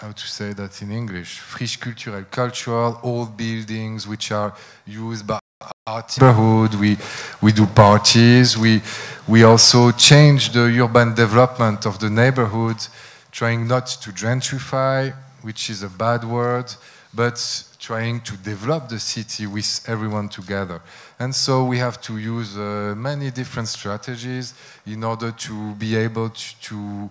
how to say that in English, friche culturelle, cultural old buildings which are used by our neighborhood. We do parties. We also change the urban development of the neighborhood, trying not to gentrify, which is a bad word, but trying to develop the city with everyone together. And so we have to use many different strategies in order to be able to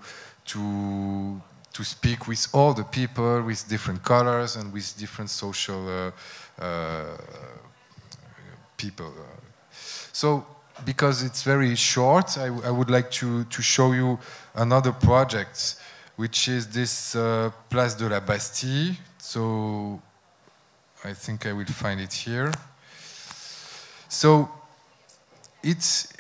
speak with all the people with different colors and with different social people. So, because it's very short, I would like to show you another project, which is this Place de la Bastille. So, I think I will find it here. So, it's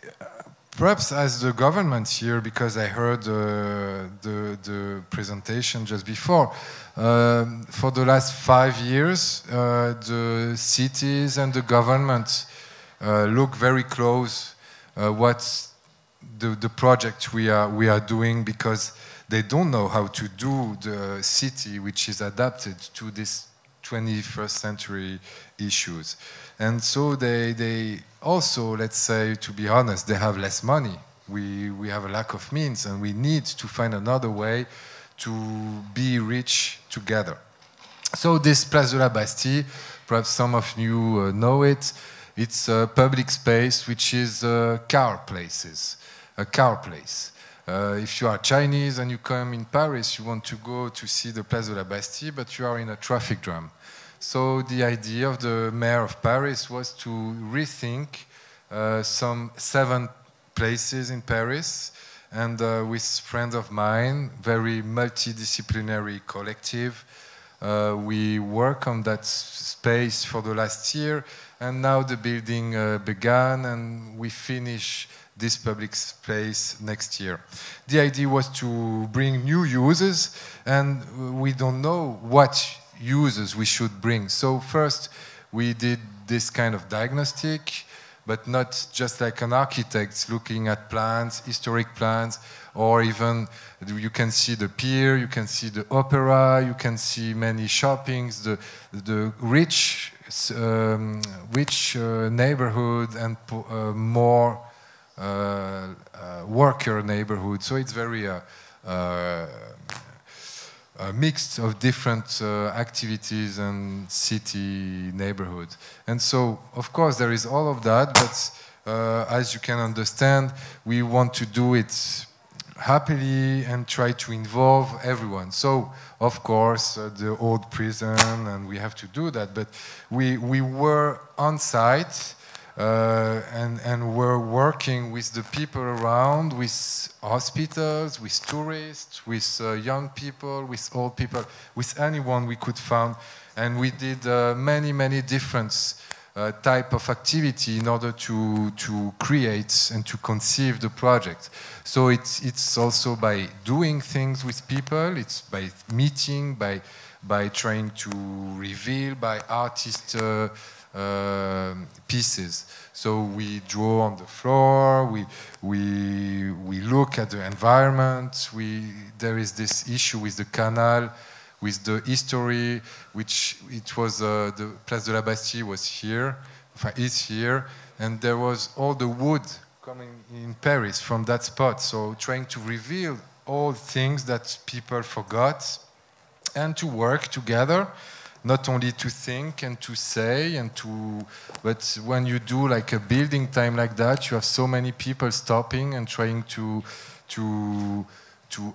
perhaps as the government here, because I heard the presentation just before, for the last 5 years, the cities and the government look very close what the project we are doing, because they don't know how to do the city which is adapted to this 21st century issues. And so they also, let's say, to be honest, they have less money. We have a lack of means, and we need to find another way to be rich together. So this Place de la Bastille, perhaps some of you know it, it's a public space which is car places, a car place. If you are Chinese and you come in Paris, you want to go to see the Place de la Bastille, but you are in a traffic jam. So the idea of the mayor of Paris was to rethink some 7 places in Paris, and with friends of mine, very multidisciplinary collective, we work on that space for the last year, and now the building began, and we finish this public space next year. The idea was to bring new users, and we don't know what users we should bring. So first we did this kind of diagnostic, but not just like an architect looking at plans, historic plans, or even you can see the pier, you can see the opera, you can see many shoppings, the rich neighborhood and more worker neighborhood. So it's very a mix of different activities and city neighborhood. And so, of course, there is all of that, but as you can understand, we want to do it happily and try to involve everyone. So, of course, the old prison, and we have to do that, but we were on site and we're working with the people around, with hospitals, with tourists, with young people, with old people, with anyone we could find. And we did many different type of activity in order to create and to conceive the project. So it's also by doing things with people, it's by meeting, by trying to reveal, by artist pieces. So we draw on the floor, we look at the environment, there is this issue with the canal, with the history, which it was, the Place de la Bastille was here, is here, and there was all the wood coming in Paris from that spot. So trying to reveal all things that people forgot and to work together, not only to think and to say and but when you do like a building time like that, you have so many people stopping and trying to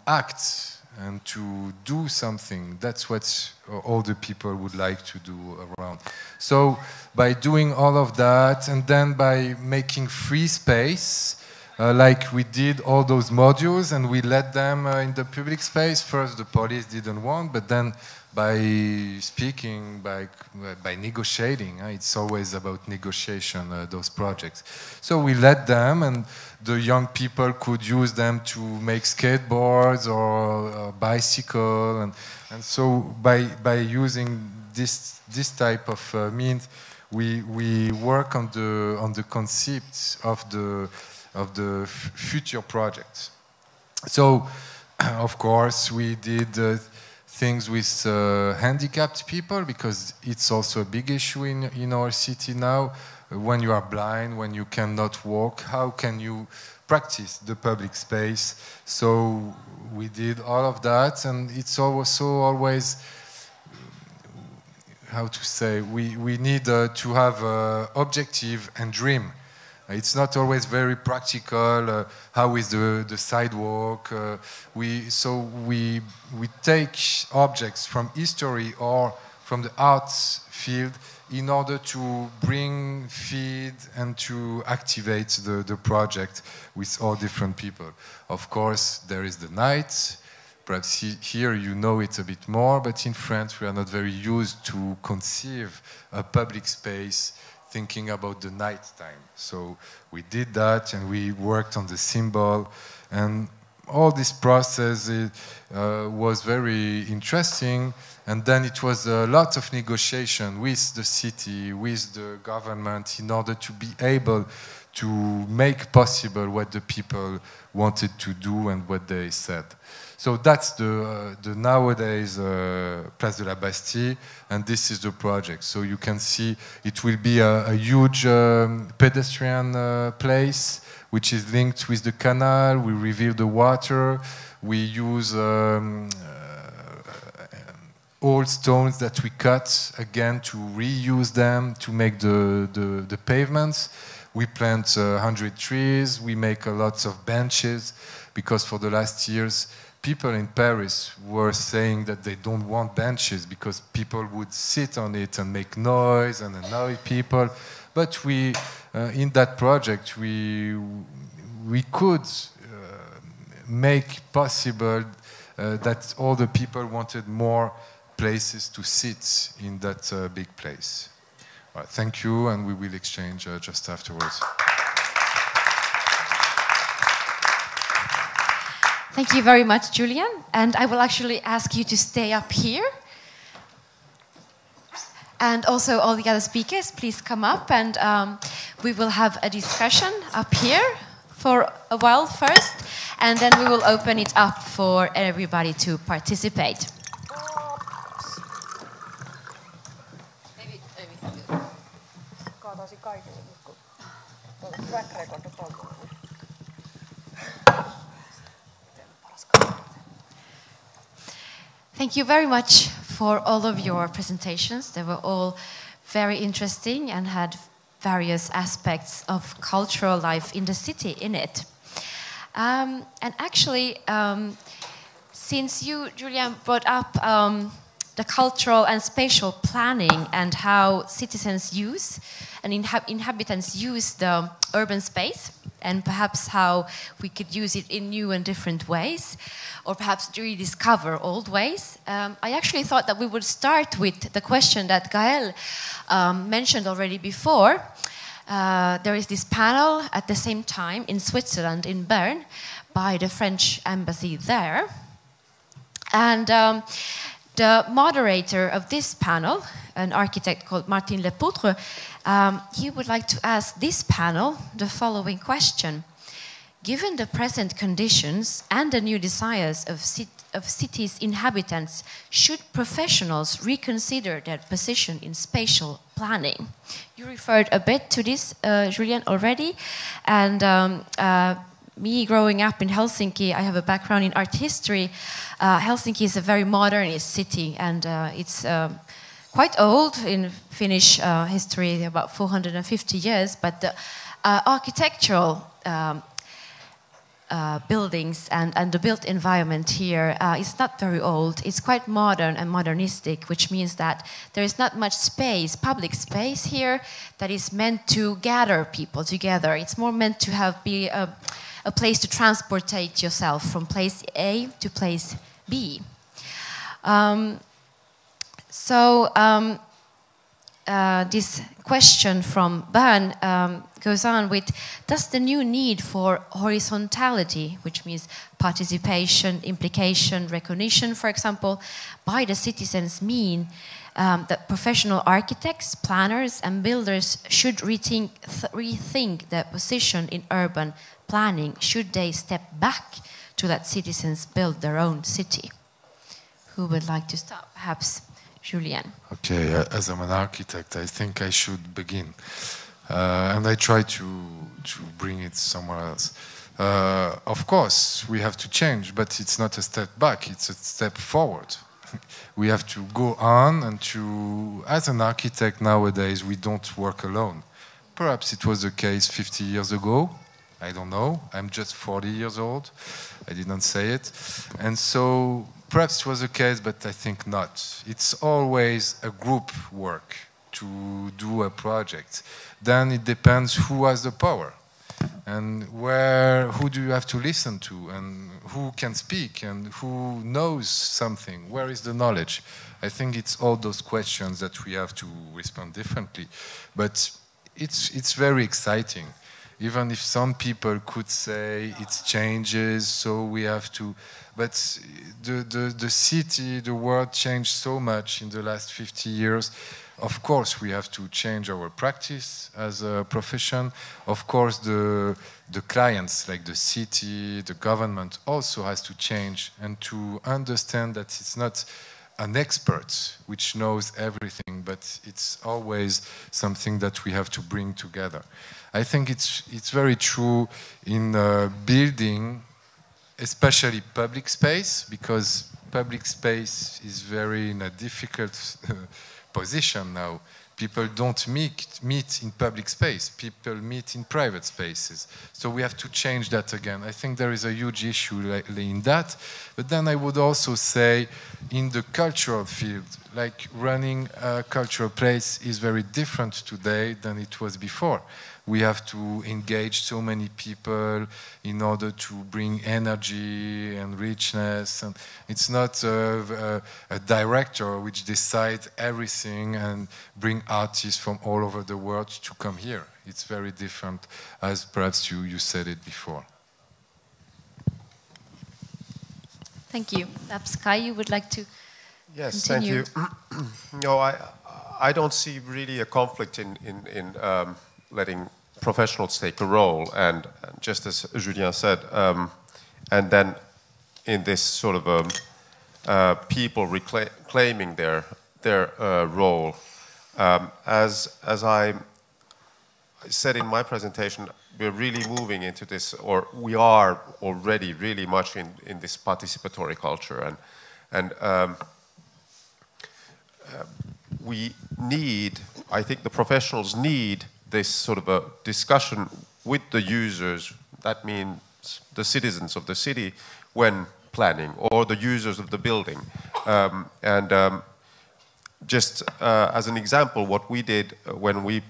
act and to do something. That's what all the people would like to do around. So by doing all of that, and then by making free space, like we did all those modules and we let them in the public space. First the police didn't want, but then by speaking, by negotiating, it's always about negotiation, those projects. So we let them, and the young people could use them to make skateboards or bicycle, and so by using this type of means, we work on the concept of the future project. So, of course, we did things with handicapped people, because it's also a big issue in our city now. When you are blind, when you cannot walk, how can you practice the public space? So we did all of that, and it's also always, how to say, we need to have objective and dream. It's not always very practical. How is the sidewalk? So we take objects from history or from the arts field in order to bring, feed, and to activate the project with all different people. Of course, there is the night. Perhaps here you know it a bit more, but in France we are not very used to conceive a public space thinking about the night time. So we did that, and we worked on the symbol, and all this process was very interesting. And then it was a lot of negotiation with the city, with the government, in order to be able to make possible what the people wanted to do and what they said. So that's the nowadays Place de la Bastille, and this is the project. So you can see it will be a huge pedestrian place, which is linked with the canal. We reveal the water. We use old stones that we cut again to reuse them to make the pavements. We plant 100 trees. We make a lot of benches, because for the last years, people in Paris were saying that they don't want benches because people would sit on it and make noise and annoy people. But we, in that project, we could make possible that all the people wanted more places to sit in that big place. All right, thank you, and we will exchange just afterwards. Thank you very much, Julien. And I will actually ask you to stay up here. And also all the other speakers, please come up, and we will have a discussion up here for a while first, and then we will open it up for everybody to participate. Thank you very much for all of your presentations. They were all very interesting and had various aspects of cultural life in the city in it. And actually, since you, Julien, brought up the cultural and spatial planning and how citizens use and inhabitants use the urban space, and perhaps how we could use it in new and different ways, or perhaps rediscover old ways. I actually thought that we would start with the question that Gaël mentioned already before. There is this panel at the same time in Switzerland, in Bern, by the French embassy there. And the moderator of this panel, an architect called Martin Lepoutre, he would like to ask this panel the following question. Given the present conditions and the new desires of cities' inhabitants, should professionals reconsider their position in spatial planning? You referred a bit to this, Julien, already, and me growing up in Helsinki, I have a background in art history. Helsinki is a very modernist city, and it's quite old in Finnish history, about 450 years, but the architectural buildings and the built environment here is not very old. It's quite modern and modernistic, which means that there is not much space, public space here, that is meant to gather people together. It's more meant to be a place to transportate yourself from place A to place B. This question from Bern goes on with, does the new need for horizontality, which means participation, implication, recognition, for example, by the citizens mean that professional architects, planners and builders should rethink their position in urban planning? Should they step back to let citizens build their own city? who would like to start? Perhaps Julien. Okay, as I'm an architect, I think I should begin. And I try to bring it somewhere else. Of course, we have to change, but it's not a step back, it's a step forward. We have to go on and as an architect nowadays, we don't work alone. Perhaps it was the case 50 years ago. I don't know. I'm just 40 years old. I didn't say it. And so perhaps it was the case, but I think not. It's always a group work to do a project. Then it depends who has the power and who do you have to listen to and who can speak and who knows something. Where is the knowledge? I think it's all those questions that we have to respond differently. But it's very exciting. Even if some people could say it changes, so we have to. But the city, the world changed so much in the last 50 years. Of course, we have to change our practice as a profession. Of course, the clients, like the city, the government, also has to change and to understand that it's not an expert which knows everything, but it's always something that we have to bring together. I think it's very true in building, especially public space, because public space is very in a difficult position now. People don't meet in public space. People meet in private spaces. So we have to change that again. I think there is a huge issue in that. But then I would also say in the cultural field, like running a cultural place is very different today than it was before. We have to engage so many people in order to bring energy and richness. And it's not a director which decides everything and bring artists from all over the world to come here. It's very different, as perhaps you said it before. Thank you. Perhaps Kai, you would like to continue? Thank you. No, I don't see really a conflict in letting professionals take a role, and just as Julien said, and then in this sort of people reclaiming their role. As I said in my presentation, we're really moving into this, or we are already really much in this participatory culture, and we need, I think the professionals need this sort of a discussion with the users, that means the citizens of the city, when planning, or the users of the building. Just as an example, what we did when we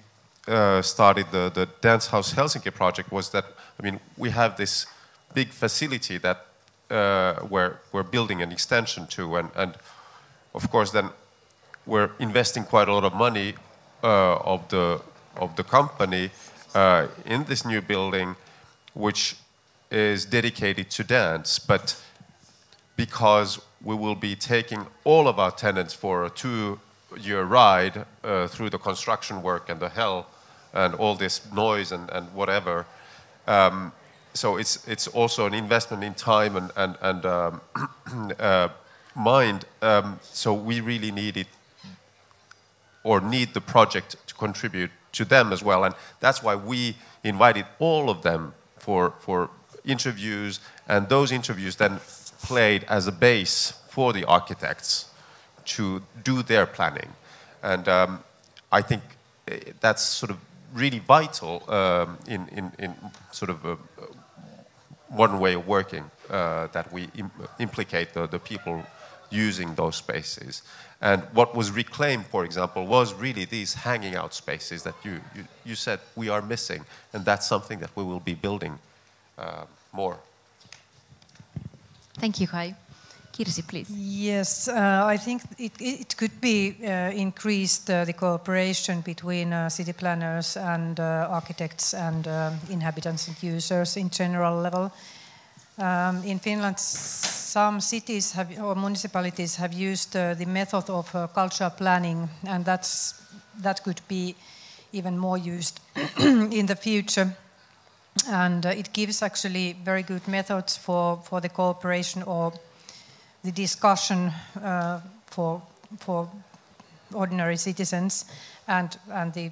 started the Dance House Helsinki project was that, I mean, we have this big facility that we're building an extension to, and of course then we're investing quite a lot of money of the company in this new building, which is dedicated to dance, but because we will be taking all of our tenants for a 2-year ride through the construction work and the hell and all this noise and whatever. So it's also an investment in time and mind. So we really need it, or need the project to contribute to them as well. And that's why we invited all of them for interviews, and those interviews then played as a base for the architects to do their planning. And I think that's sort of really vital in sort of one way of working, that we implicate the people using those spaces. And what was reclaimed, for example, was really these hanging out spaces that you said we are missing, and that's something that we will be building more. Thank you, Kai. Kirsi, please. Yes, I think it could be increased the cooperation between city planners and architects and inhabitants and users in general level. In Finland, some cities or municipalities have used the method of cultural planning, and that could be even more used in the future. And it gives actually very good methods for the cooperation or the discussion for ordinary citizens and the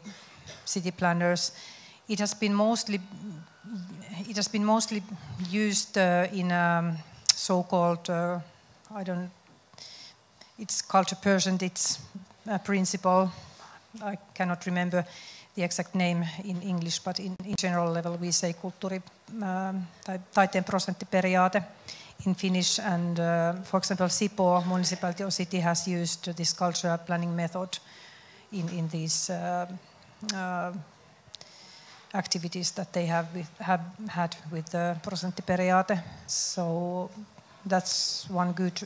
city planners. It has been mostly used in so-called it's culture percentage principle. I cannot remember the exact name in English, but in general level we say taiteen prosenttiperiaate in Finnish. And for example, Sipoo municipality or city has used this cultural planning method in these activities that they have had with the prosenttiperiaate. So that's one good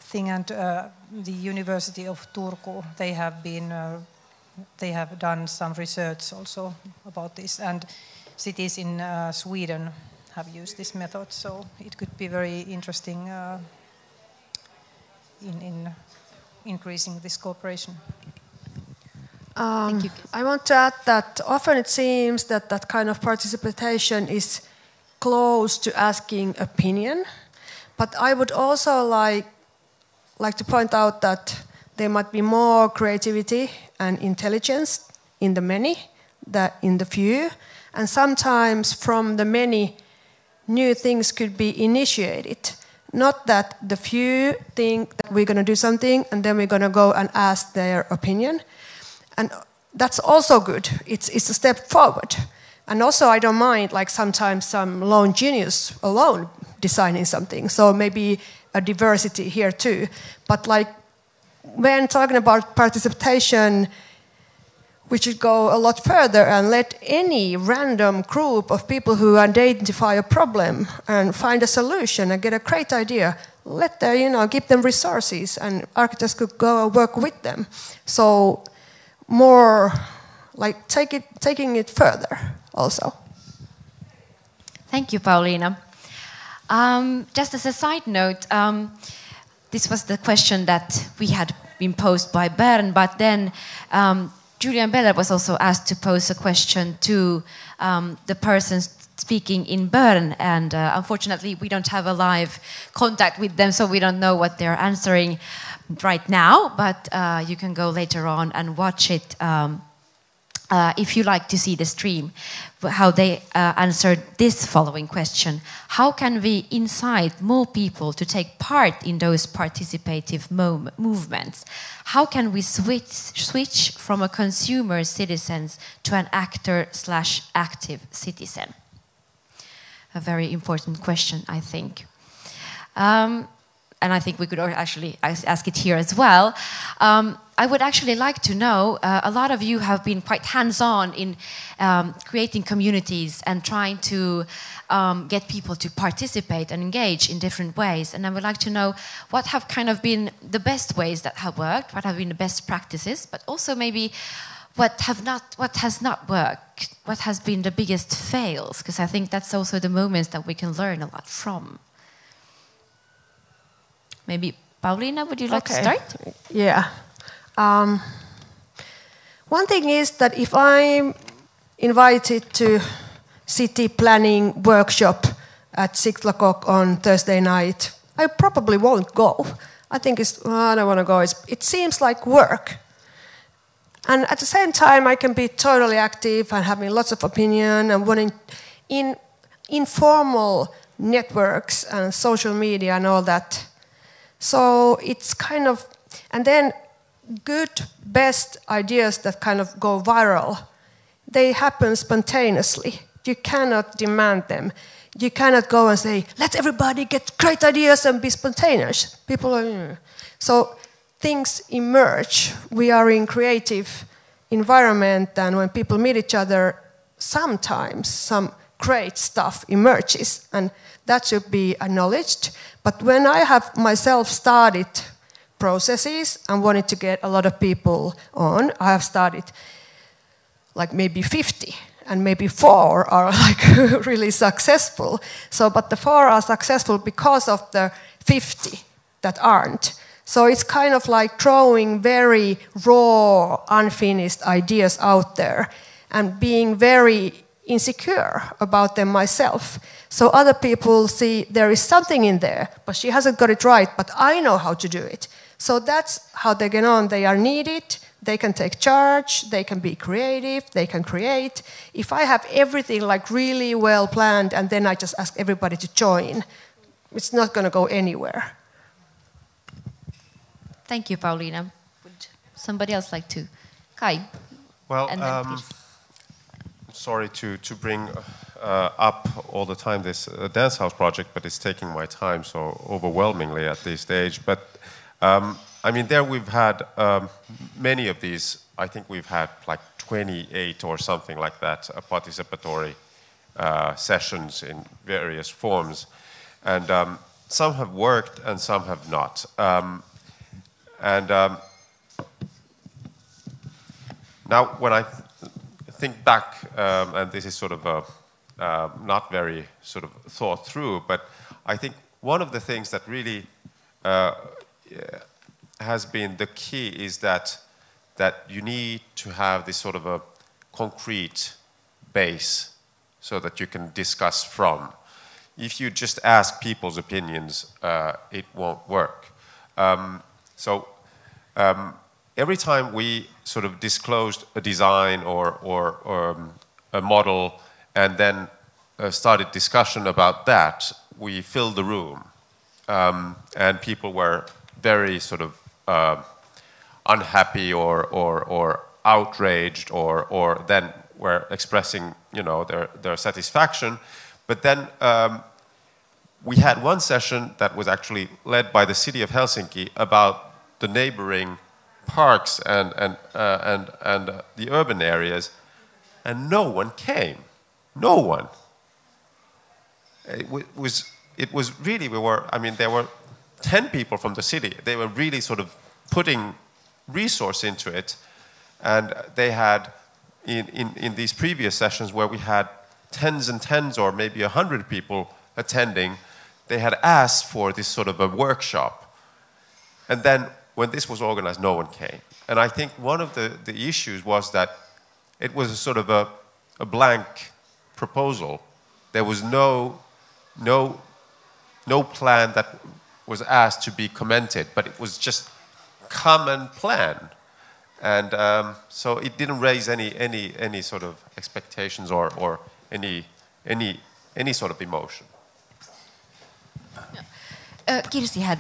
thing. And the University of Turku, they have done some research also about this, and cities in Sweden have used this method. So it could be very interesting in increasing this cooperation. Thank you. I want to add that often it seems that that kind of participation is close to asking opinion, but I would also like to point out that there might be more creativity and intelligence in the many than in the few, and sometimes from the many new things could be initiated. Not that the few think that we're going to do something and then we're going to go and ask their opinion. And that's also good. It's a step forward. And also I don't mind like sometimes some lone genius alone designing something. So maybe a diversity here too. But like when talking about participation, we should go a lot further and let any random group of people who identify a problem and find a solution and get a great idea, let them, give them resources, and architects could go and work with them. So more like taking it further also. Thank you, Pauliina. Just as a side note, this was the question that we had been posed by Bern, but then Julien Beller was also asked to pose a question to the person speaking in Bern, and unfortunately we don't have a live contact with them, so we don't know what they're answering right now, but you can go later on and watch it if you like to see the stream, how they answered this following question. How can we incite more people to take part in those participative movements? How can we switch from a consumer citizen to an actor/active citizen? A very important question, I think. And I think we could actually ask it here as well. I would actually like to know, a lot of you have been quite hands-on in creating communities and trying to get people to participate and engage in different ways. And I would like to know what have kind of been the best ways that have worked, what have been the best practices, but also maybe what has not worked, what has been the biggest fails, because I think that's also the moments that we can learn a lot from. Maybe Pauliina, would you like to start? Yeah. One thing is that if I'm invited to city planning workshop at 6 o'clock on Thursday night, I probably won't go. I think I don't want to go. It seems like work. And at the same time, I can be totally active and having lots of opinion and wanting in informal networks and social media and all that. So it's kind of, and then good, best ideas that kind of go viral, they happen spontaneously. You cannot demand them. You cannot go and say, let everybody get great ideas and be spontaneous. People are, so things emerge. We are in creative environment, and when people meet each other, sometimes some great stuff emerges, and that should be acknowledged. But when I have myself started processes and wanted to get a lot of people on, I have started like maybe 50, and maybe 4 are like really successful. So, but the 4 are successful because of the 50 that aren't. So it's kind of like throwing very raw, unfinished ideas out there and being very insecure about them myself. So other people see there is something in there, but she hasn't got it right, but I know how to do it. So that's how they get on. They are needed, they can take charge, they can be creative, they can create. If I have everything like really well planned and then I just ask everybody to join, it's not going to go anywhere. Thank you, Pauliina. Would somebody else like to? Kai. Well, And then please. sorry to bring up all the time this dance house project, but it's taking my time so overwhelmingly at this stage. But I mean, there we've had many of these. I think we've had like 28 or something like that, participatory sessions in various forms. And some have worked and some have not. Now, when I think back, and this is sort of not very sort of thought through, but I think one of the things that really has been the key is that you need to have this sort of a concrete base so that you can discuss from. If you just ask people's opinions, it won't work. Every time we sort of disclosed a design or a model and then started discussion about that, we filled the room. And people were very sort of unhappy or outraged or then were expressing, you know, their satisfaction. But then we had one session that was actually led by the city of Helsinki about the neighboring parks and the urban areas, and no one came. No one. It was really, there were 10 people from the city. They were really sort of putting resource into it, and they had, in these previous sessions where we had tens and tens or maybe 100 people attending, they had asked for this sort of a workshop. And then when this was organized, no one came. And I think one of the issues was that it was a sort of a blank proposal. There was no plan that was asked to be commented, but it was just common plan. And so it didn't raise any sort of expectations or any sort of emotion. Kirsi had,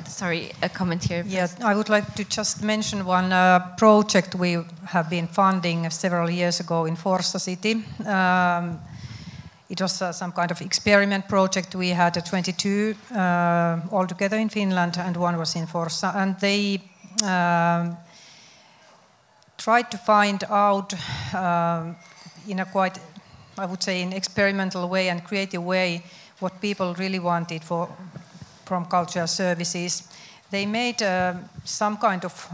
a comment here. Yes, I would like to just mention one project we have been funding several years ago in Forssa city. It was some kind of experiment project. We had 22 altogether in Finland, and one was in Forssa. And they tried to find out in a quite, I would say, in experimental way and creative way what people really wanted from cultural services. They made some kind of,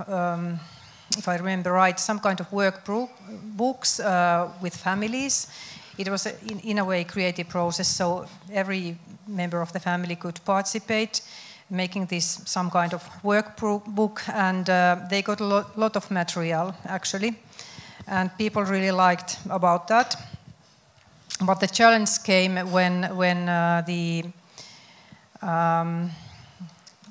if I remember right, some kind of workbooks with families. It was, in a way, a creative process, so every member of the family could participate, making this some kind of workbook, and they got a lot of material, actually, and people really liked about that. But the challenge came when the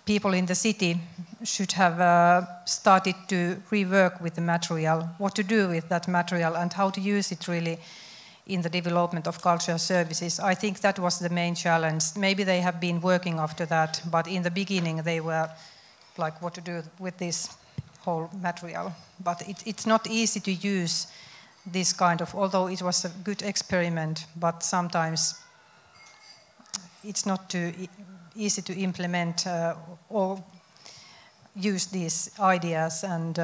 people in the city should have started to rework with the material, what to do with that material and how to use it really in the development of cultural services. I think that was the main challenge. Maybe they have been working after that, but in the beginning they were like, what to do with this whole material. But it's not easy to use this kind of, although it was a good experiment, but sometimes it's not too easy to implement or use these ideas and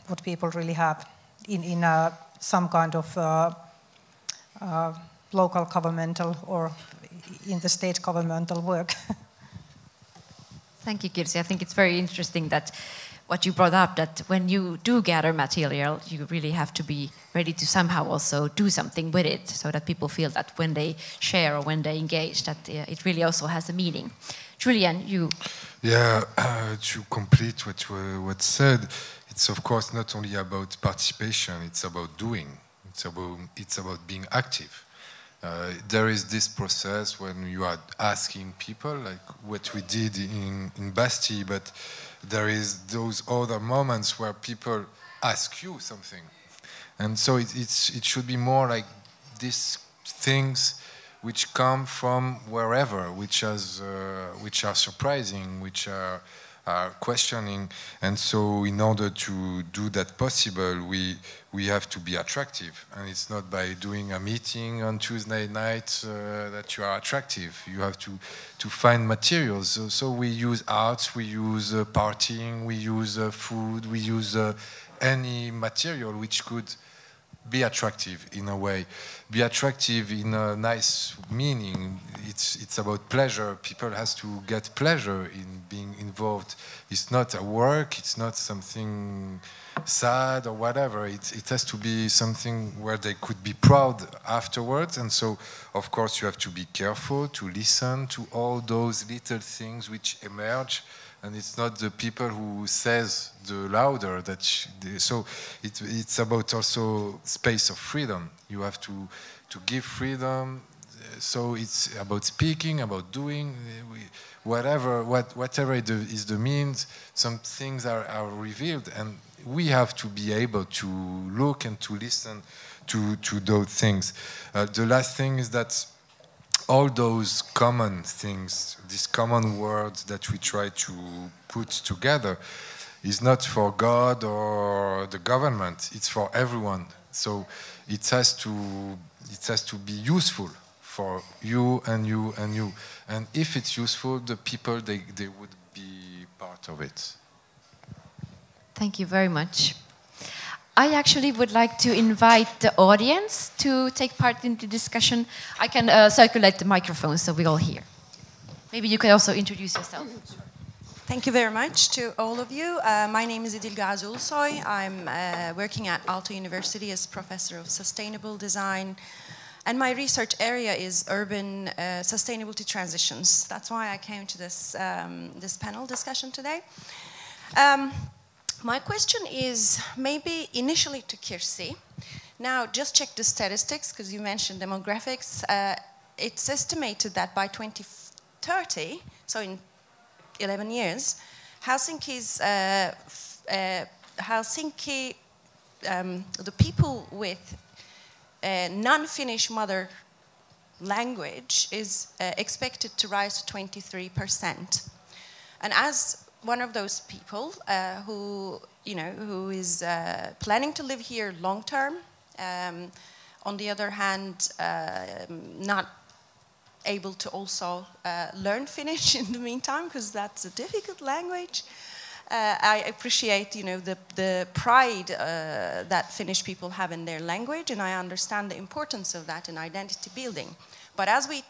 what people really have in some kind of local governmental or in the state governmental work. Thank you, Kirsi. I think it's very interesting that what you brought up, that when you do gather material, you really have to be ready to somehow also do something with it, so that people feel that when they share or when they engage, that it really also has a meaning. Julien, you... Yeah, to complete what's said, it's of course not only about participation, it's about doing. It's about being active. There is this process when you are asking people, like what we did in Bastille, but there is those other moments where people ask you something. And so it should be more like these things which come from wherever, which are surprising, which are questioning. And so in order to do that possible, we have to be attractive. And it's not by doing a meeting on Tuesday night that you are attractive. You have to find materials. So we use arts, we use partying, we use food, we use any material which could be attractive in a way. Be attractive in a nice meaning. It's about pleasure. People has to get pleasure in being involved. It's not a work, it's not something sad or whatever. It has to be something where they could be proud afterwards. And so, of course, you have to be careful to listen to all those little things which emerge. And it's not the people who says the louder that so it's about also space of freedom. You have to give freedom. So it's about speaking, about doing, whatever is the means. Some things are revealed, and we have to be able to look and to listen to those things. The last thing is that all those common things, these common words that we try to put together, is not for God or the government, it's for everyone. So it has to be useful for you and you and you. And if it's useful, the people, they would be part of it. Thank you very much. I actually would like to invite the audience to take part in the discussion. I can circulate the microphone so we all hear. Maybe you could also introduce yourself. Thank you very much to all of you. My name is Idilga Azulsoy. I'm working at Aalto University as Professor of Sustainable Design. And my research area is urban sustainability transitions. That's why I came to this, this panel discussion today. My question is maybe initially to Kirsi. Now, just check the statistics because you mentioned demographics. It's estimated that by 2030, so in 11 years, the people with non-Finnish mother language is expected to rise to 23%. And as one of those people who is planning to live here long term, on the other hand, not able to also learn Finnish in the meantime because that's a difficult language. I appreciate, the pride that Finnish people have in their language, and I understand the importance of that in identity building. But as we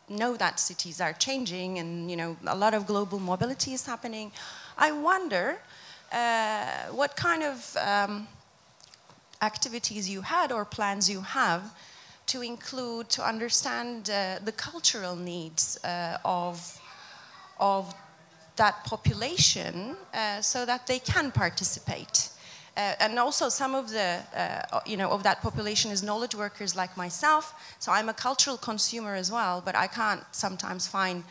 know that cities are changing and a lot of global mobility is happening, I wonder what kind of activities you had or plans you have to include, to understand the cultural needs of that population so that they can participate. And also some of the, of that population is knowledge workers like myself. So I'm a cultural consumer as well, but I can't sometimes find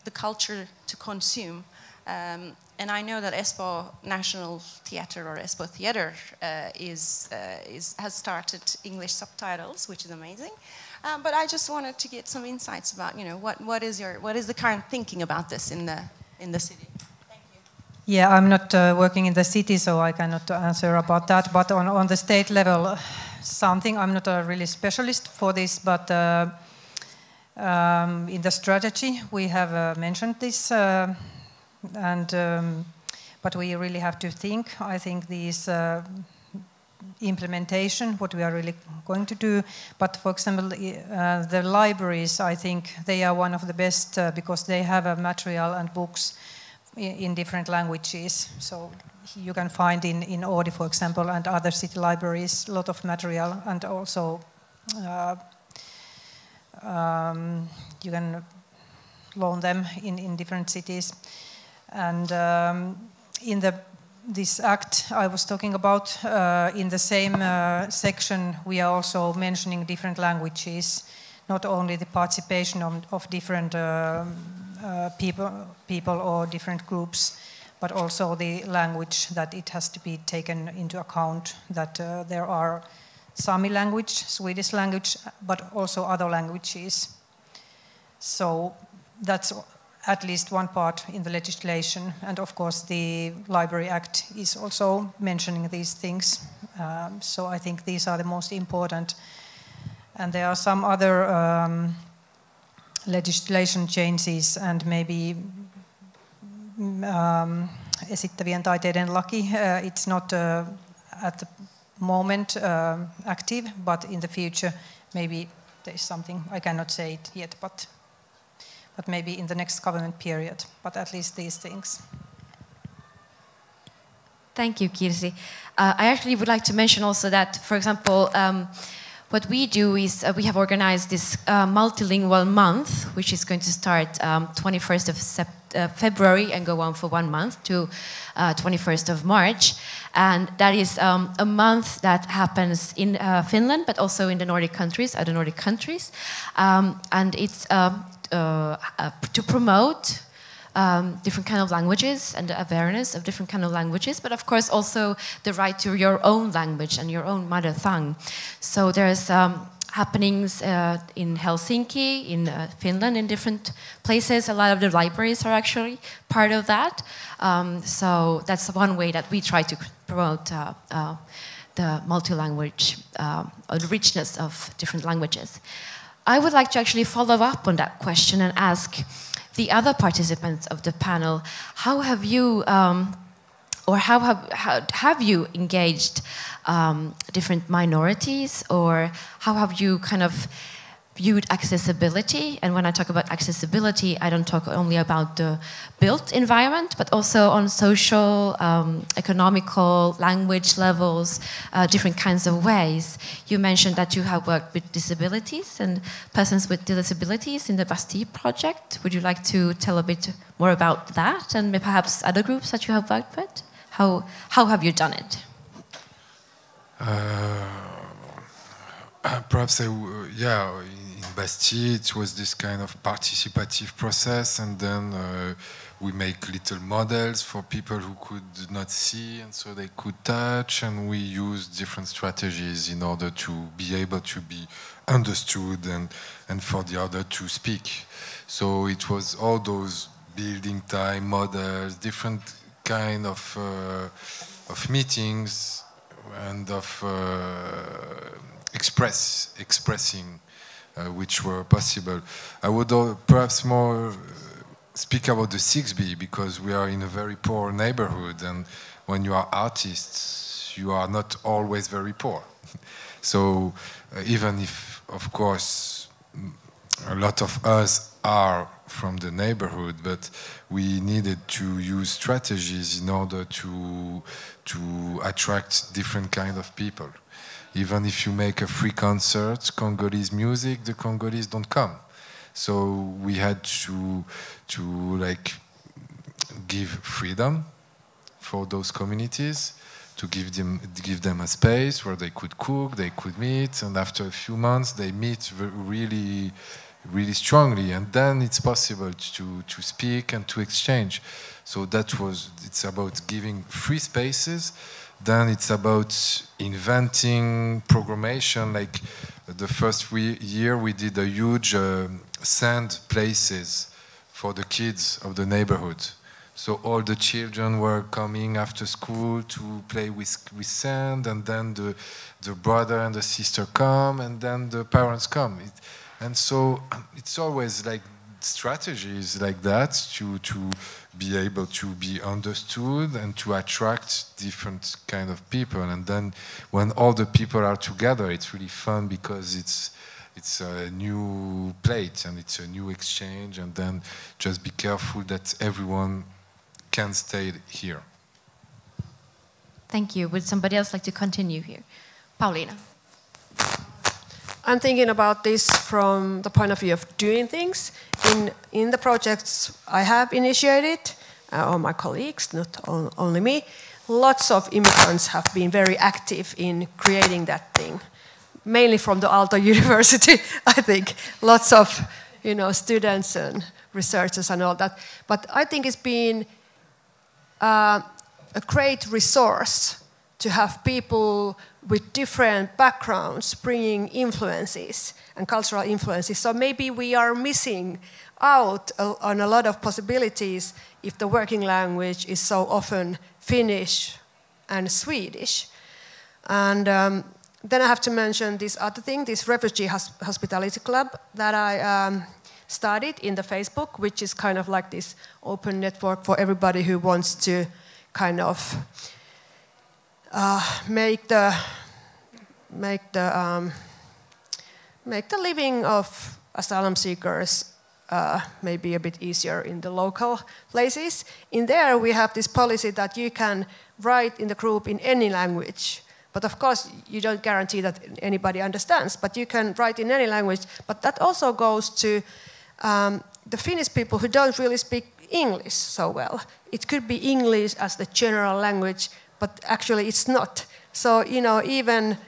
the culture to consume. And I know that Espoo National Theatre or Espoo Theatre has started English subtitles, which is amazing. But I just wanted to get some insights about, what is the current thinking about this in the city? Yeah, I'm not working in the city, so I cannot answer about that. But on the state level, I'm not a really specialist for this, but in the strategy we have mentioned this, but we really have to think. I think these implementation, what we are really going to do. But for example, the libraries, I think they are one of the best because they have material and books in different languages. So you can find in Oodi, for example, and other city libraries, a lot of material, and also you can loan them in different cities. And in this act I was talking about, in the same section we are also mentioning different languages not only the participation of different people or different groups, but also the language, that it has to be taken into account, that there are Sami language, Swedish language, but also other languages. So that's at least one part in the legislation. And of course the Library Act is also mentioning these things. So I think these are the most important. And there are some other legislation changes, and maybe esittävien taiteiden laki, it's not at the moment active, but in the future maybe there's something, I cannot say it yet, but maybe in the next government period, but at least these things. Thank you, Kirsi. I actually would like to mention also that, for example, what we do is we have organized this multilingual month, which is going to start 21st of February and go on for 1 month to 21st of March. And that is a month that happens in Finland, but also in the Nordic countries, other Nordic countries. And it's to promote different kind of languages and the awareness of different kind of languages, but of course also the right to your own language and your own mother tongue. So there's happenings in Helsinki, in Finland, in different places. A lot of the libraries are actually part of that. So that's one way that we try to promote the multi-language, or the richness of different languages. I would like to actually follow up on that question and ask the other participants of the panel, how have you, or how have you engaged different minorities, or how have you kind of viewed accessibility? And when I talk about accessibility, I don't talk only about the built environment, but also on social, economical, language levels, different kinds of ways. You mentioned that you have worked with disabilities and persons with disabilities in the Bastille project. Would you like to tell a bit more about that, and perhaps other groups that you have worked with? How have you done it? Perhaps, yeah, in Bastille it was this kind of participative process, and then we make little models for people who could not see, and so they could touch, and we use different strategies in order to be able to be understood and for the other to speak. So it was all those building time models, different kind of meetings and of expressing which were possible. I would perhaps more speak about the 6B, because we are in a very poor neighborhood, and when you are artists, you are not always very poor. So even if, of course, a lot of us are from the neighborhood, but we needed to use strategies in order to attract different kind of people. Even if you make a free concert, Congolese music, the Congolese don't come. So we had to like give freedom for those communities, to give them a space where they could cook, they could meet, and after a few months they meet really strongly, and then it's possible to speak and to exchange. So it's about giving free spaces. Then it's about inventing programmation. Like the first year we did a huge sand places for the kids of the neighborhood. So all the children were coming after school to play with sand, and then the brother and the sister come, and then the parents come. And so it's always like strategies like that to be able to be understood and to attract different kind of people. And then when all the people are together, it's really fun, because it's a new plate and it's a new exchange. And then just be careful that everyone can stay here. Thank you. Would somebody else like to continue here? Pauliina. I'm thinking about this from the point of view of doing things. In the projects I have initiated, or my colleagues, not only me, lots of immigrants have been very active in creating that thing. mainly from the Aalto University, I think. Lots of, students and researchers and all that. But I think it's been a great resource to have people with different backgrounds bringing influences and cultural influences. So maybe we are missing out on a lot of possibilities if the working language is so often Finnish and Swedish. And then I have to mention this other thing, this refugee hospitality club that I started in the Facebook, which is kind of like this open network for everybody who wants to kind of make the living of asylum seekers maybe a bit easier in the local places. In there, we have this policy that you can write in the group in any language. But of course, you don't guarantee that anybody understands, but you can write in any language. But that also goes to the Finnish people who don't really speak English so well. It could be English as the general language, but actually it's not. So, even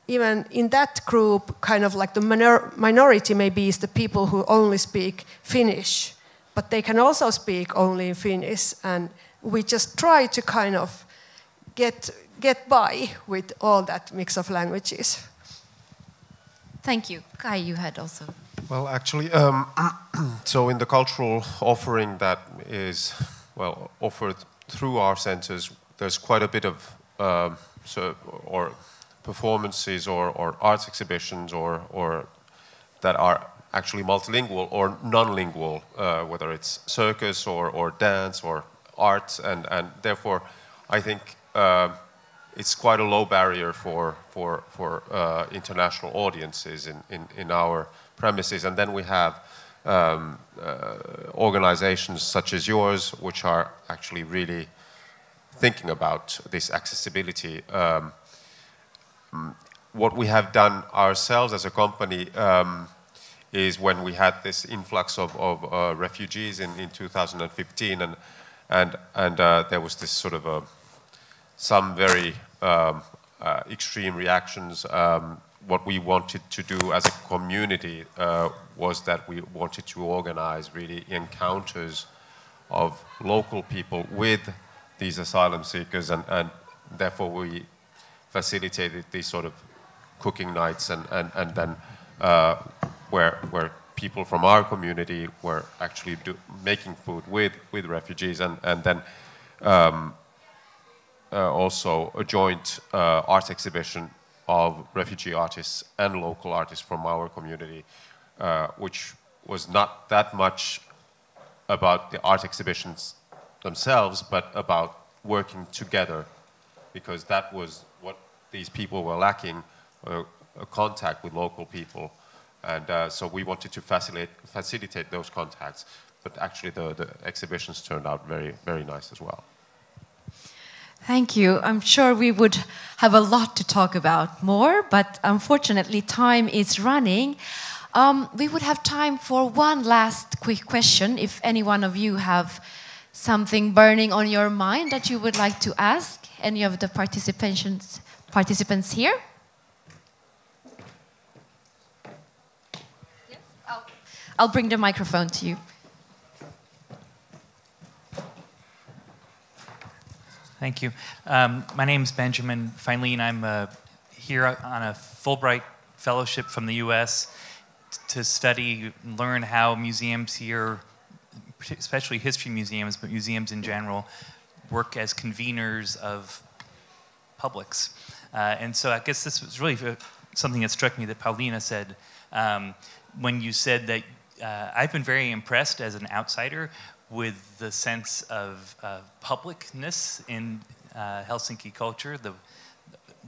in that group, kind of like the minority maybe is the people who only speak Finnish, but they can also speak only in Finnish, and we just try to kind of get by with all that mix of languages. Thank you. Kai, you had also. Well, actually, so in the cultural offering that is, offered through our centers, there's quite a bit of performances or arts exhibitions or that are actually multilingual or non-lingual, whether it's circus or dance or art, and therefore I think it's quite a low barrier for international audiences in our premises. And then we have organizations such as yours, which are actually really thinking about this accessibility. What we have done ourselves as a company is when we had this influx of refugees in 2015, and there was this sort of some very extreme reactions. What we wanted to do as a community was that we wanted to organize really encounters of local people with these asylum seekers, and therefore we facilitated these sort of cooking nights and then where people from our community were actually making food with refugees, and then also a joint art exhibition of refugee artists and local artists from our community, which was not that much about the art exhibitions themselves, but about working together, because that was what these people were lacking, a contact with local people. And so we wanted to facilitate those contacts, but actually the exhibitions turned out very, very nice as well. Thank you. I'm sure we would have a lot to talk about more, but unfortunately time is running. We would have time for one last quick question. If any one of you have something burning on your mind that you would like to ask any of the participants here? Yes? I'll bring the microphone to you. Thank you. My name is Benjamin Feinlein. I'm here on a Fulbright fellowship from the US to study and learn how museums here, especially history museums, but museums in general, work as conveners of publics. And so I guess this was really something that struck me that Pauliina said when you said that I've been very impressed as an outsider with the sense of publicness in Helsinki culture, the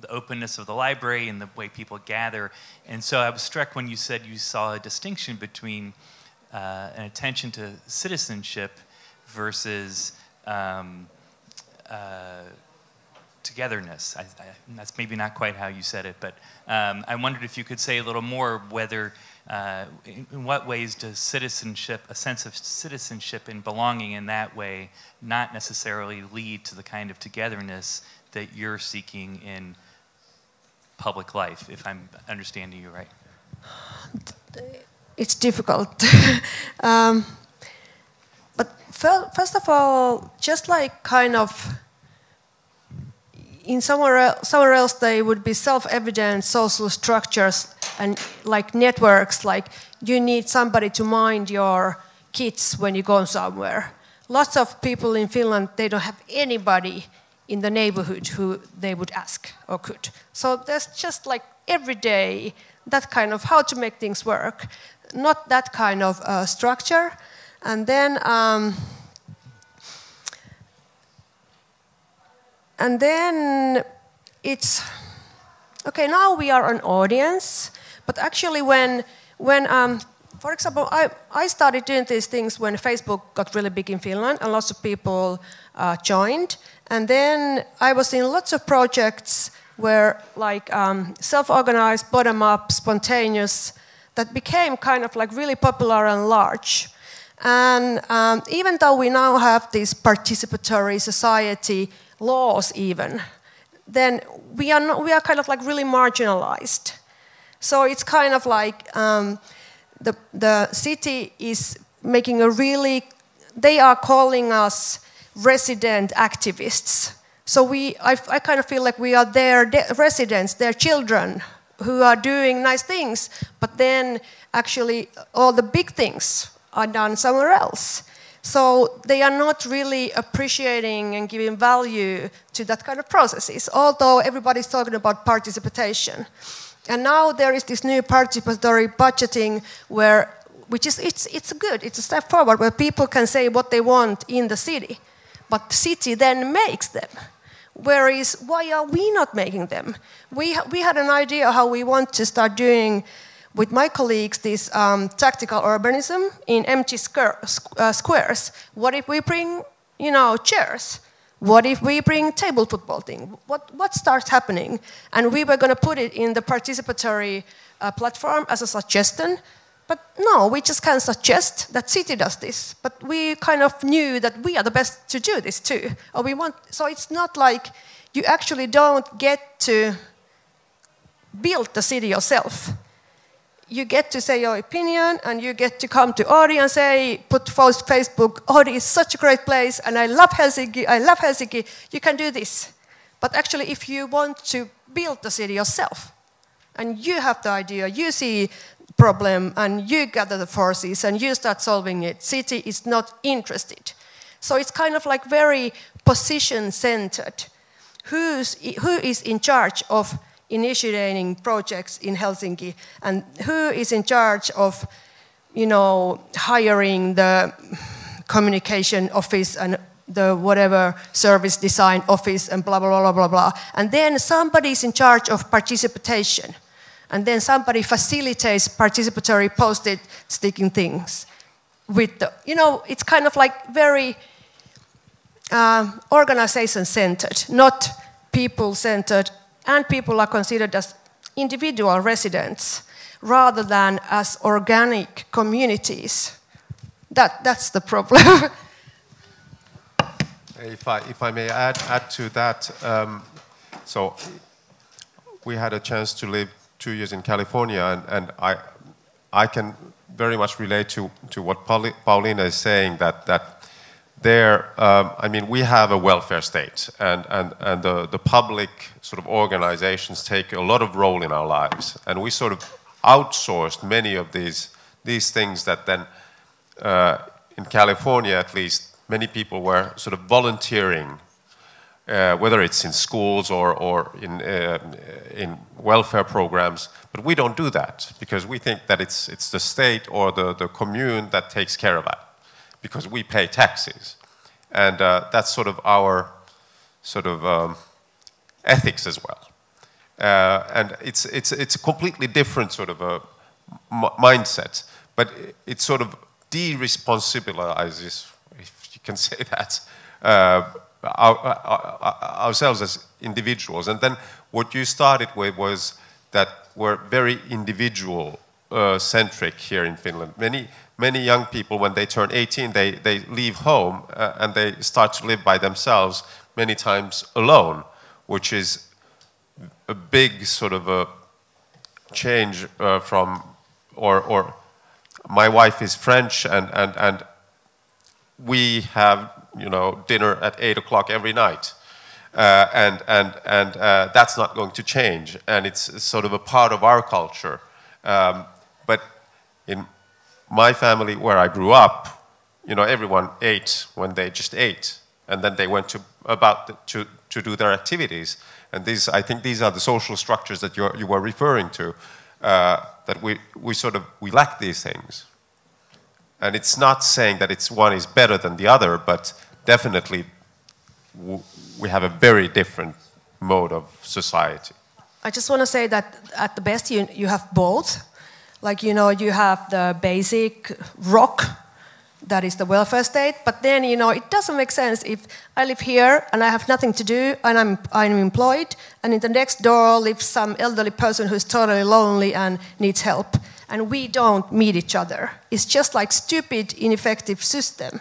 openness of the library and the way people gather. And so I was struck when you said you saw a distinction between an attention to citizenship versus togetherness. That's maybe not quite how you said it, but I wondered if you could say a little more whether in what ways does citizenship, a sense of citizenship and belonging in that way, not necessarily lead to the kind of togetherness that you're seeking in public life, if I'm understanding you right? It's difficult. But first of all, just like kind of in somewhere else they would be self-evident social structures and like networks, like you need somebody to mind your kids when you go somewhere. Lots of people in Finland, they don't have anybody in the neighborhood who they would ask or could. So there's just like every day that kind of how to make things work, not that kind of structure. And then it's okay. Now we are an audience, but actually, when for example, I started doing these things when Facebook got really big in Finland, and lots of people joined. And then I was in lots of projects where, like, self-organized, bottom-up, spontaneous, that became kind of like really popular and large. And even though we now have these participatory society laws even, then we are kind of like really marginalized. So it's kind of like the city is making a really, they are calling us resident activists. So I kind of feel like we are their residents, their children, who are doing nice things, but then actually all the big things are done somewhere else. So they are not really appreciating and giving value to that kind of processes, although everybody's talking about participation. And now there is this new participatory budgeting which is good, it's a step forward, where people can say what they want in the city, but the city then makes them. Whereas, why are we not making them? We had an idea how we want to start doing, with my colleagues, this tactical urbanism in empty squares. What if we bring, chairs? What if we bring table football thing? What starts happening? And we were going to put it in the participatory platform as a suggestion. But no, we just can't suggest that city does this. But we kind of knew that we are the best to do this too. So it's not like you actually don't get to build the city yourself. You get to say your opinion, and you get to come to audience, put Facebook, it is such a great place, and I love Helsinki, you can do this. But actually, if you want to build the city yourself, and you have the idea, you see problem, and you gather the forces, and you start solving it, city is not interested. So it's kind of like very position-centered. Who is in charge of initiating projects in Helsinki, and who is in charge of, hiring the communication office and the whatever service design office and blah, blah, blah, blah, blah. And then somebody is in charge of participation. And then somebody facilitates participatory post-it sticking things. It's kind of like very organization-centered, not people-centered. And people are considered as individual residents rather than as organic communities. That's the problem. If I may add to that, so we had a chance to live 2 years in California, and I can very much relate to what Pauliina is saying, that there, we have a welfare state, and the public sort of organizations take a lot of role in our lives, and we sort of outsourced many of these things that then, in California at least, many people were sort of volunteering, whether it's in schools or in welfare programs, but we don't do that because we think that it's the state or the commune that takes care of that, because we pay taxes, and that's sort of our sort of ethics as well, and it's a completely different sort of a mindset, but it sort of de-responsibilizes, if you can say that, ourselves as individuals. And then what you started with was that we're very individual centric here in Finland. Many young people, when they turn 18, they leave home and they start to live by themselves, many times alone, which is a big sort of a change from, or my wife is French, and we have, you know, dinner at 8 o'clock every night. And that's not going to change, and it's sort of a part of our culture. But in my family, where I grew up, you know, everyone ate when they just ate, and then they went to do their activities. And these, I think, these are the social structures that you were referring to. That we lack these things. And it's not saying that one is better than the other, but definitely we have a very different mode of society. I just want to say that at the best you have both. Like, you know, you have the basic rock, that is the welfare state, but then, you know, it doesn't make sense if I live here and I have nothing to do and I'm employed, and in the next door lives some elderly person who's totally lonely and needs help, and we don't meet each other. It's just like stupid, ineffective system.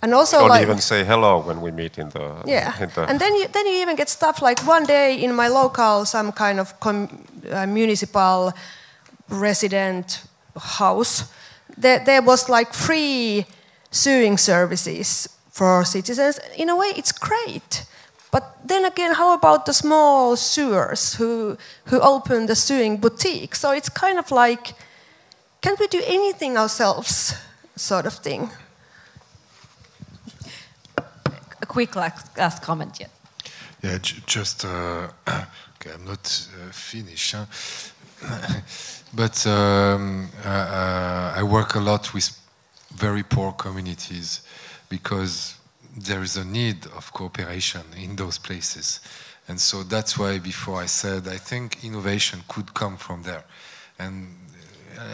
And also, we don't like, even say hello when we meet in the... Yeah, and then you even get stuff like one day in my local, some kind of municipal resident house, there was like free sewing services for citizens. In a way, it's great. But then again, how about the small sewers who open the sewing boutique? So it's kind of like, can't we do anything ourselves, sort of thing? A quick last comment, yeah. Yeah, just, okay, I'm not finished, huh? But I work a lot with very poor communities because there is a need of cooperation in those places. And so that's why before I said, I think innovation could come from there. And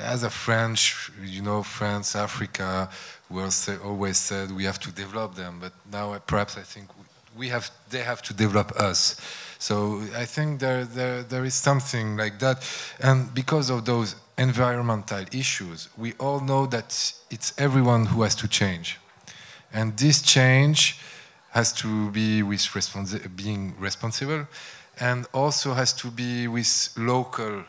as a French, you know, France, Africa, we always said we have to develop them, but now perhaps I think they have to develop us. So I think there is something like that. And because of those environmental issues, we all know that it's everyone who has to change. And this change has to be with being responsible, and also has to be with local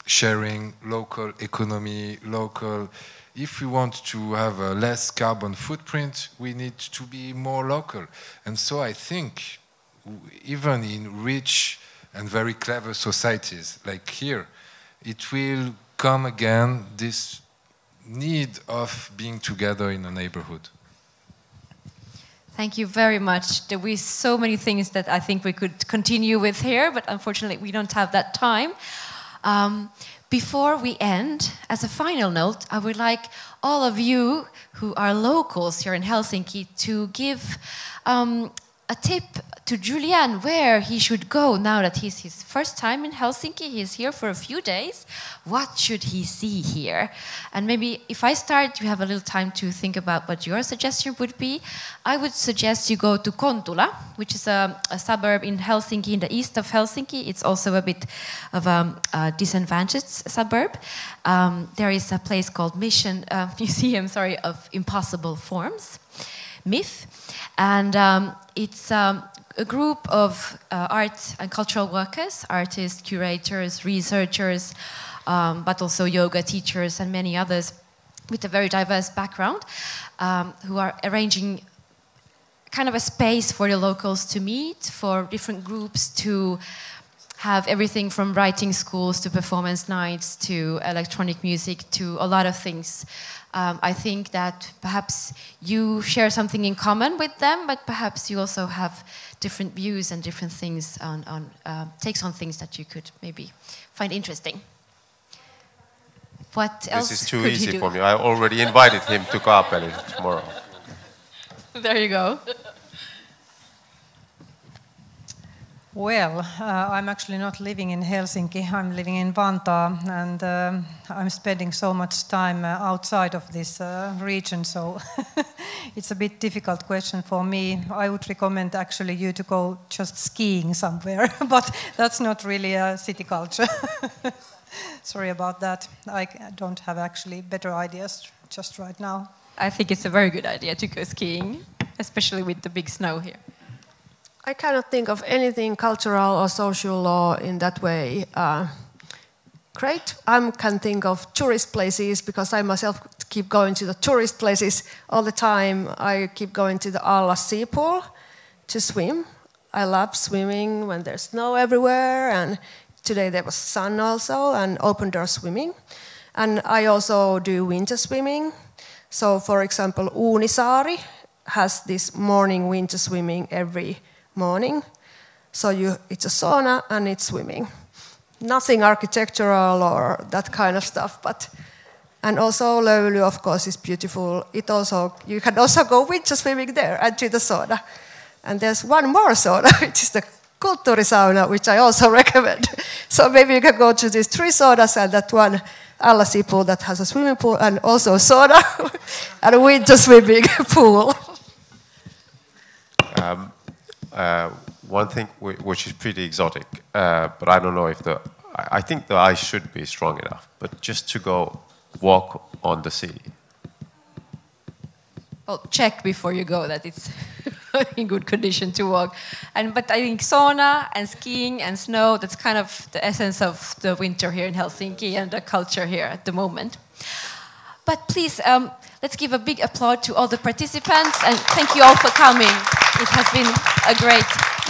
sharing, local economy, local... If we want to have a less carbon footprint, we need to be more local. And so I think, even in rich and very clever societies like here, it will come again, this need of being together in a neighborhood. Thank you very much. There were so many things that I think we could continue with here, but unfortunately we don't have that time. Before we end, as a final note, I would like all of you who are locals here in Helsinki to give a tip to Julien where he should go now that he's his first time in Helsinki. He's here for a few days. What should he see here? And maybe if I start, you have a little time to think about what your suggestion would be. I would suggest you go to Kontula, which is a suburb in Helsinki, in the east of Helsinki. It's also a bit of a disadvantaged suburb. There is a place called Museum of Impossible Forms, MIF. And it's a group of art and cultural workers, artists, curators, researchers, but also yoga teachers and many others with a very diverse background, who are arranging kind of a space for the locals to meet, for different groups to have everything from writing schools to performance nights to electronic music to a lot of things. I think that perhaps you share something in common with them, but perhaps you also have different views and different things takes on things that you could maybe find interesting. What else? This is too easy for me. I already invited him to Kaapeli tomorrow. There you go. Well, I'm actually not living in Helsinki. I'm living in Vantaa, and I'm spending so much time outside of this region, so it's a bit difficult question for me. I would recommend actually you to go just skiing somewhere, but that's not really a city culture. Sorry about that. I don't have actually better ideas just right now. I think it's a very good idea to go skiing, especially with the big snow here. I cannot think of anything cultural or social law in that way. Great. I can think of tourist places because I myself keep going to the tourist places all the time. I keep going to the Alla Sea Pool to swim. I love swimming when there's snow everywhere, and today there was sun also, and open door swimming. And I also do winter swimming. So for example, Uunisaari has this morning winter swimming every morning. So it's a sauna and it's swimming. Nothing architectural or that kind of stuff, and also Löyly, of course, is beautiful. You can also go winter swimming there and to the sauna. And there's one more sauna, which is the Kulttuurisauna, which I also recommend. So maybe you can go to these 3 saunas and that one Alla Sea Pool that has a swimming pool and also a sauna and a winter swimming pool. One thing which is pretty exotic, but I don't know if I think the ice should be strong enough, but just to go walk on the sea. Well, check before you go that it's in good condition to walk. But I think sauna and skiing and snow, that's kind of the essence of the winter here in Helsinki and the culture here at the moment. But please, let's give a big applause to all the participants and thank you all for coming. It has been a great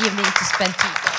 evening to spend together.